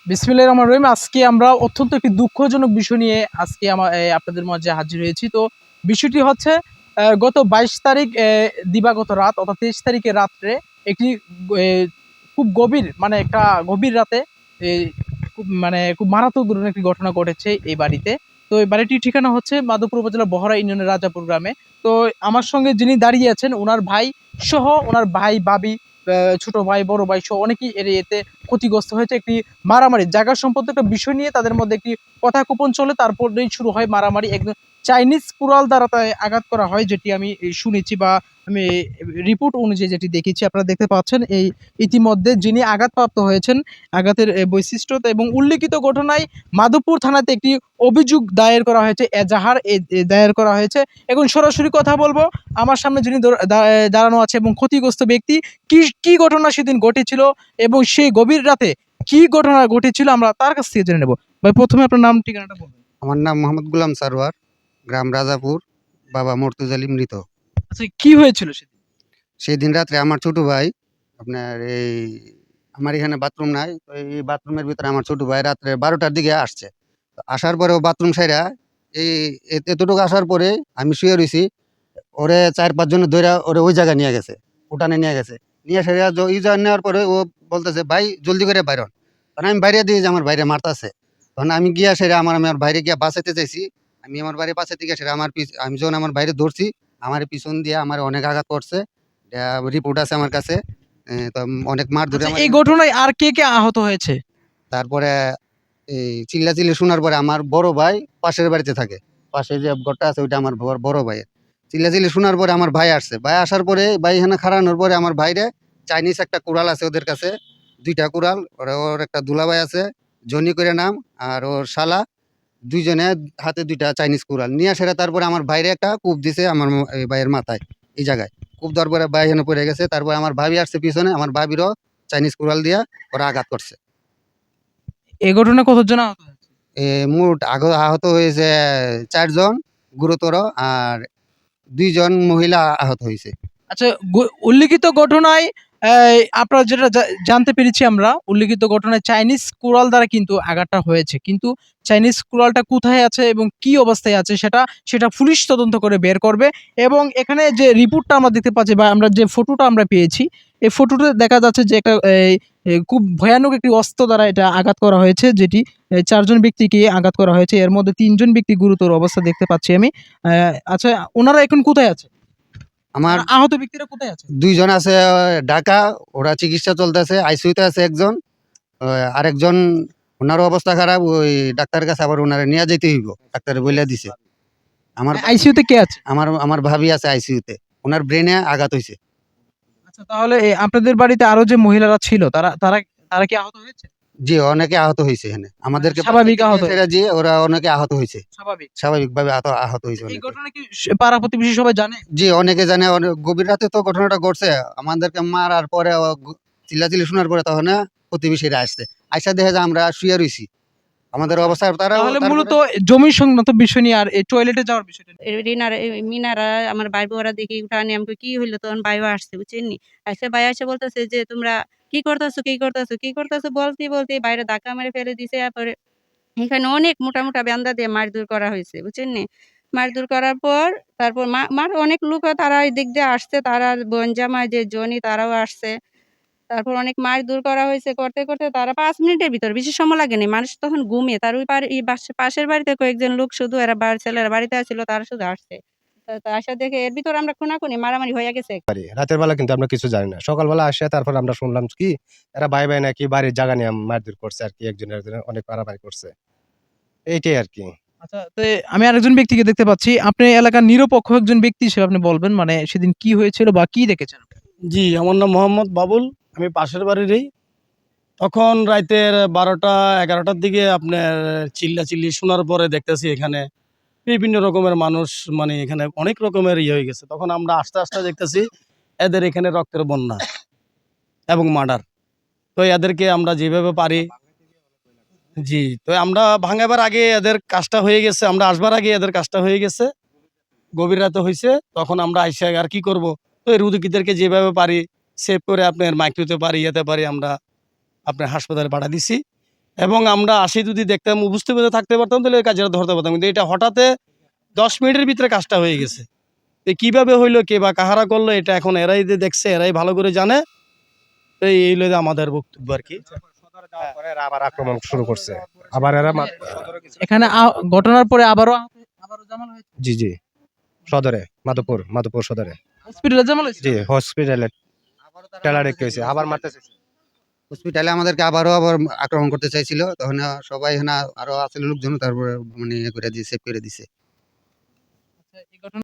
বিসমিল্লাহির রহমানির রহিম। আজকে আমরা অত্যন্ত একটি দুঃখজনক বিষয় নিয়ে আজকে আপনাদের মাঝে হাজির হয়েছি। তো বিষয়টি হচ্ছে গত ২২ তারিখ দিবাগত রাত অর্থাৎ ২৩ তারিখের রাত্রে একটি এ খুব গভীর মানে একটা গভীর রাতে এ খুব মারাত্মক ধরনের একটি ঘটনা ঘটেছে এই বাড়িতে। তো এই বাড়িটির ঠিকানা হচ্ছে মাধবপুর উপজেলার বহরা ইউনিয়নের রাজাপুর গ্রামে। তো আমার সঙ্গে যিনি দাঁড়িয়ে আছেন উনার ভাই সহ উনার ভাই, ভাবি, ছোট ভাই, বড় ভাই সহ অনেকেই এতে ক্ষতিগ্রস্ত হয়েছে। একটি মারামারি জায়গা সম্পত্তি একটা বিষয় নিয়ে তাদের মধ্যে একটি কথাকুপন চলে, তারপরেই শুরু হয় মারামারি। একদম চাইনিজ কুড়াল দ্বারা তাই আঘাত করা হয়, যেটি আমি শুনেছি বা আমি রিপোর্ট অনুযায়ী যেটি দেখেছি। আপনারা দেখতে পাচ্ছেন এই ইতিমধ্যে যিনি আঘাতপ্রাপ্ত হয়েছেন, আঘাতের বৈশিষ্ট্য এবং উল্লিখিত ঘটনায় মাধবপুর থানাতে একটি অভিযোগ দায়ের করা হয়েছে, এজাহার দায়ের করা হয়েছে। এখন সরাসরি কথা বলবো আমার সামনে যিনি দাঁড়ানো আছে এবং ক্ষতিগ্রস্ত ব্যক্তি, কি কি ঘটনা সেদিন ঘটেছিল এবং সেই গভীর রাতে কি ঘটনা ঘটেছিল আমরা তার কাছ থেকে জেনে নেব। ভাই, প্রথমে আপনার নাম ঠিকানাটা বলবেন। আমার নাম মোহাম্মদ গুলাম সারোয়ার, গ্রাম রাজাপুর, বাবা মর্তুজালি মৃত। আচ্ছা, কি হয়েছিল সেদিন? সেই দিন রাত্রে আমার ছোট ভাই আপনার আমার এখানে বাথরুম নাই, তো এই বাথরুমের ভিতরে আমার ছোট ভাই রাত্রে 12টার দিকে আসছে। তো আসার পরে ও বাথরুম সাইরা এই এতটুকু আসার পরে আমি শুয়ে রইছি। ওরে ৪-৫ জনে ধইরা ওরে ওই জায়গায় নিয়ে গেছে, উঠানে নিয়ে গেছে। নিয়ে সেরা ওই জায়গায় নেওয়ার পরে ও বলতেছে, "ভাই জলদি করে বাইর হন।" তখন আমি বাইরে দিয়ে যে আমার ভাইরে মারতাছে। তখন আমি গিয়া সেরা আমার ভাইরে গিয়া বাঁচাইতে চাইছি। আমি আমার ভাইরে বাঁচাইতে গিয়া সেরা আমি যখন আমার ভাইরে ধরছি, আমার পিছন দিয়ে আমারে অনেক আঘাত করছে। রিপোর্ট আছে আমার কাছে। তো অনেক মারধরে আচ্ছা, আমার এই ঘটনায় আর কে কে আহত হয়েছে? তারপরে এই চিল্লাচিল্লি শোনার পরে আমার বড় ভাই পাশের বাড়িতে থাকে। পাশে যে ঘরটা আছে ওইটা আমার বড় ভাইয়ের। চিল্লাচিল্লি শোনার পরে আমার ভাই আসছে। ভাই আসার পরে ভাই এখানে খাড়ানোর পরে আমার ভাইরে চাইনিজ একটা কুড়াল আছে ওদের কাছে। ২ টা কুড়াল। ওর একটা দুলাভাই আছে, জনি করে নাম। আর ওর শালা ২ জনে হাতে ২ টা চাইনিজ কুড়াল। নিয়ে সেটা তারপরে আমার ভাইরে একটা কোপ দিছে আমার এই ভাইয়ের মাথায়, এই জায়গায়। কোপ দেওয়ার পরে ভাই এখানে পড়ে গেছে। তারপরে আমার ভাবি আসছে পিছনে। আমার ভাবিরও চাইনিজ কুড়াল দিয়া ওরা আঘাত করছে। এই ঘটনায় কতজন আহত হয়েছে? মোট আহত হয়েছে ৪ জন গুরুতর, আর ২ জন মহিলা আহত হইছে। আচ্ছা, উল্লিখিত ঘটনায় আপনারা যেটা জানতে পেরেছি আমরা, উল্লিখিত ঘটনায় চাইনিজ কুড়াল দ্বারা কিন্তু আঘাতটা হয়েছে। কিন্তু চাইনিজ কুড়ালটা কোথায় আছে এবং কি অবস্থায় আছে সেটা পুলিশ তদন্ত করে বের করবে। এবং এখানে যে রিপোর্টটা আমরা দেখতে পাচ্ছি বা আমরা যে ফটোটা আমরা পেয়েছি, এই ফটোতে দেখা যাচ্ছে যে একটা খুব ভয়ানক একটি অস্ত্র দ্বারা এটা আঘাত করা হয়েছে, যেটি ৪ জন ব্যক্তিকে আঘাত করা হয়েছে। এর মধ্যে ৩ জন ব্যক্তি গুরুতর অবস্থা দেখতে পাচ্ছি আমি। আচ্ছা, উনারা এখন কোথায় আছে? আমার আহত ব্যক্তিরা কোথায় আছে? ২ জন আছে ঢাকা, ওরা চিকিৎসা চলতেছে। আইসিইউতে আছে একজন। আ আরেকজন উনারও অবস্থা খারাপ। ওই ডাক্তারের কাছে আবার উনারে নিয়া যাইতে হইব। ডাক্তারে বইলা দিছে। আমার আইসিইউতে কে আছে? আমার আমার ভাবি আছে আইসিইউতে। উনার ব্রেইনে আঘাত হইছে। আচ্ছা, তাহলে আপনাদের বাড়িতে আরো যে মহিলারা ছিল তারা তারা তারা কি আহত হয়েছে? জি, অনেকে আহত হইছে এখানে। মানে আমাদেরকে স্বাভাবিক বাঁচাইতে গিয়ে আহত সেটা হয়েছে? জি ওরা অনেকে আহত হইছে। স্বাভাবিক। স্বাভাবিকভাবে আহত হইছে এই অনেকে। ঘটনা কি পাড়া প্রতিবেশী সবাই জানে? জি, অনেকে জানে। গভীর রাতে তো ঘটনাটা ঘটছে। আমাদেরকে মারার পরে চিল্লাচিল্লি শোনার পরে তখন প্রতিবেশীরা আসছে। আইসা দেখে যে আমরা শুইয়া রইছি। আমাদের অবস্থা তারাও তাহলে তারপরে মূলত জমি সংক্রান্ত বিষয় নিয়ে আর এই টয়লেটে যাওয়ার বিষয়টা নিয়ে। রিনার মিনারা আমার ভাইবো ওরা দেখি উঠানি আমাকে কি হইলো তখন ভাইও আসছে বুঝছেন নি আইসা ভাই এসে বলতেছে যে তোমরা কি করতেছো বলতে বাইরে ধাক্কা মেরে ফেলে দিছে তারপরে এখানে অনেক মোটা মোটা ব্যান্দা দিয়ে মারধর করা হয়েছে বুঝছেন নি মারধর করার পর তারপর মার অনেক লোক তারা এই দিক দিয়ে আসছে তারা বোন জামাই যে জনি তারাও আসছে তারপর অনেক মারধর করা হয়েছে করতে করতে তারা ৫ মিনিটের ভিতর বেশি সময় লাগেনি মানুষ তখন ঘুমিয়ে তার ওই পাশের বাড়িতে কয়েকজন লোক শুধু এরা ছেলেরা বাড়িতে আসছিল তারা শুধু আসছে তা আসা দেখে এর ভিতর আমরা খুনাখুনি মারামারি হয়ে গেছে। রাতের বেলা কিন্তু আমরা কিছু জানি না। সকালবেলা আসে তারপর আমরা শুনলাম কি এরা ভাই, ভাই নাকি বাড়ির জায়গা নিয়ে মারধর করছে আরকি। একজনের অনেক মারামারি করছে। এইটাই আরকি। আচ্ছা, তো আমি আরেকজন ব্যক্তিকে দেখতে পাচ্ছি। আপনি এলাকার নিরপেক্ষ একজন ব্যক্তি হিসেবে আপনি বলবেন মানে সেদিন কি হয়েছিল বা কি দেখেছেন? জি, আমার নাম মোহাম্মদ বাবুল। আমি পাশের বাড়িরই। তখন রাইতের ১২টা ১১টার দিকে আপনার চিল্লাচিল্লি শোনার পরে দেখতেছি এখানে বিভিন্ন রকমের মানুষ, মানে এখানে অনেক রকমের হয়ে গেছে। তখন আমরা আস্তে, আস্তে দেখতেছি এদের এখানে রক্তের বন্যা এবং মার্ডার। তো এদেরকে আমরা যেভাবে পারি জি, তো আমরা ভাঙাবার আগে এদের কাজটা হয়ে গেছে। আমরা আসবার আগে এদের কাজটা হয়ে গেছে। গভীর রাতে হইছে। তখন আমরা আইসা আর কি করব? তো এই রুগীদেরকে যেভাবে পারি সেভ করে আপনার মাইক্রোতে পারি, ইয়েতে পারি আমরা আপনার হাসপাতালে পাঠায় দিছি। এবং আমরা আসি যদি দেখতাম বুঝতে পেরে থাকতে পারতাম তাহলে এই কাজটা ধরতে পারতাম, কিন্তু এটা হঠাৎ 10 মিনিটের ভিতরে কাজটা হয়ে গেছে। তো কিভাবে হইলো, কে বা কাহারা করলো, এটা এখন এরাই যে দেখছে এরাই ভালো করে জানে। তো এই হলো আমাদের বক্তব্য আর কি। যাওয়ার পরে এরা আবার আক্রমণ শুরু করছে, আবার এরা এখানে ঘটনার পরে আবারও জামাল হয়েছে। জি জি, সদরে মাধবপুর সদরে, হসপিটালে জামাল হয়েছে। জি হসপিটালে টেলারে কি হয়েছে, আবার মারতেছে। হসপিটালে আমাদেরকে আবার আক্রমণ করতে চাইছিল, তখন সবাই আরো আসলে লোকজন তারপরে মানে ইয়ে করে দিয়ে সেভ করে দিছে। আচ্ছা, এই ঘটনা